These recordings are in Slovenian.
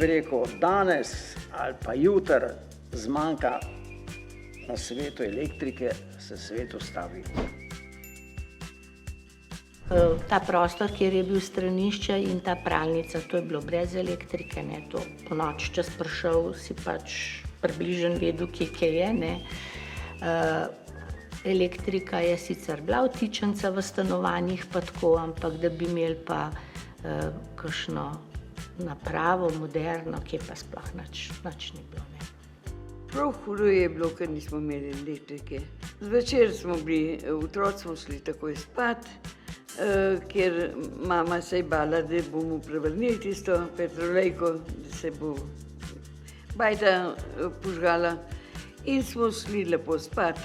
bi rekel, danes ali pa jutri zmanjka na svetu elektrike, se svet ustavi. Ta prostor, kjer je bil stranišče in ta pralnica, to je bilo brez elektrike, ne, to po noč, če si prišel, si pač približno vedel, kje je, ne. Elektrika je sicer bila vtičenca v stanovanjih pa tako, ampak da bi imeli pa kakšno napravo, moderno, kje pa sploh nič ni bilo, ne. Prav hudo je bilo, ker nismo imeli elektrike. Zvečer smo bili, otroci smo šli takoj spat, ker mama se je bala, da bomo prevrnili tisto petrolejko, da se bo bajta požgala in smo šli lepo spat.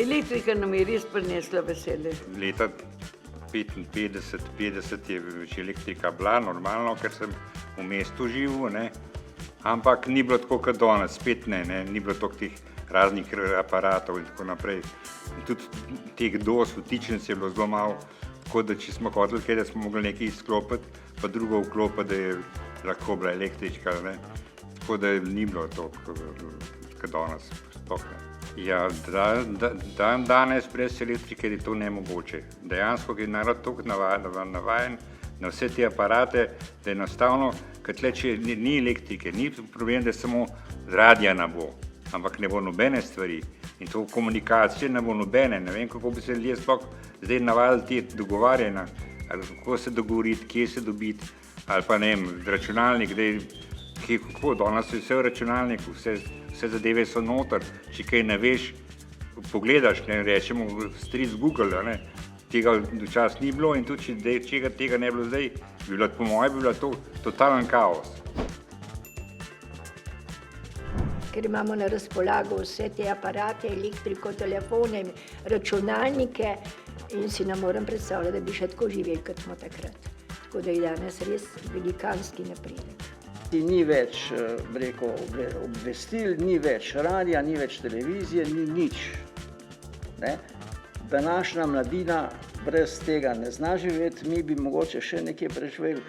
Elektrika nam je res prinesla veselje. Leta 55-50 je več elektrika bila, normalno, ker sem v mestu živel, ne. Ampak ni bilo tako kot danes, spet ne, ni bilo toliko teh raznih aparatov in tako naprej. In tudi teh dos, vtičnic je bilo zelo malo, tako da če smo hoteli kaj, da smo mogli nekaj izklopiti, pa drugo vklopiti, da je lahko bila električka, ne. Tako da ni bilo toliko kot danes, sploh ne. Ja, danes brez elektrike je to nemogoče. Dejansko je narod toliko navajen na vse te aparate, da je enostavno, ker tle, če ni elektrike, ni problem, da samo z radija ne bo, ampak ne bo nobene stvari. In to komunikacije ne bo nobene, ne vem, kako bi se ljudje sploh zdaj navadili te dogovarjanja, ali kako se dogovoriti, kje se dobiti, ali pa ne vem, računalnik, kako, danes je vse v računalniku, vse zadeve so noter, če kaj ne veš, pogledaš, ne rečemo, stric Google, ne, tega včasih ni bilo in tudi, če tega ne bilo zdaj, po moje bi bilo to totalen kaos. Ker imamo na razpolago vse te aparate, elektriko, telefone, računalnike in si ne morem predstavljati, da bi še tako živeli, kot smo takrat. Tako da je danes res velikanski napredek. Ni več, bi rekel, obvestil, ni več radija, ni več televizije, ni nič. Ne? Današnja mladina brez tega ne zna živeti, mi bi mogoče še nekje preživeli,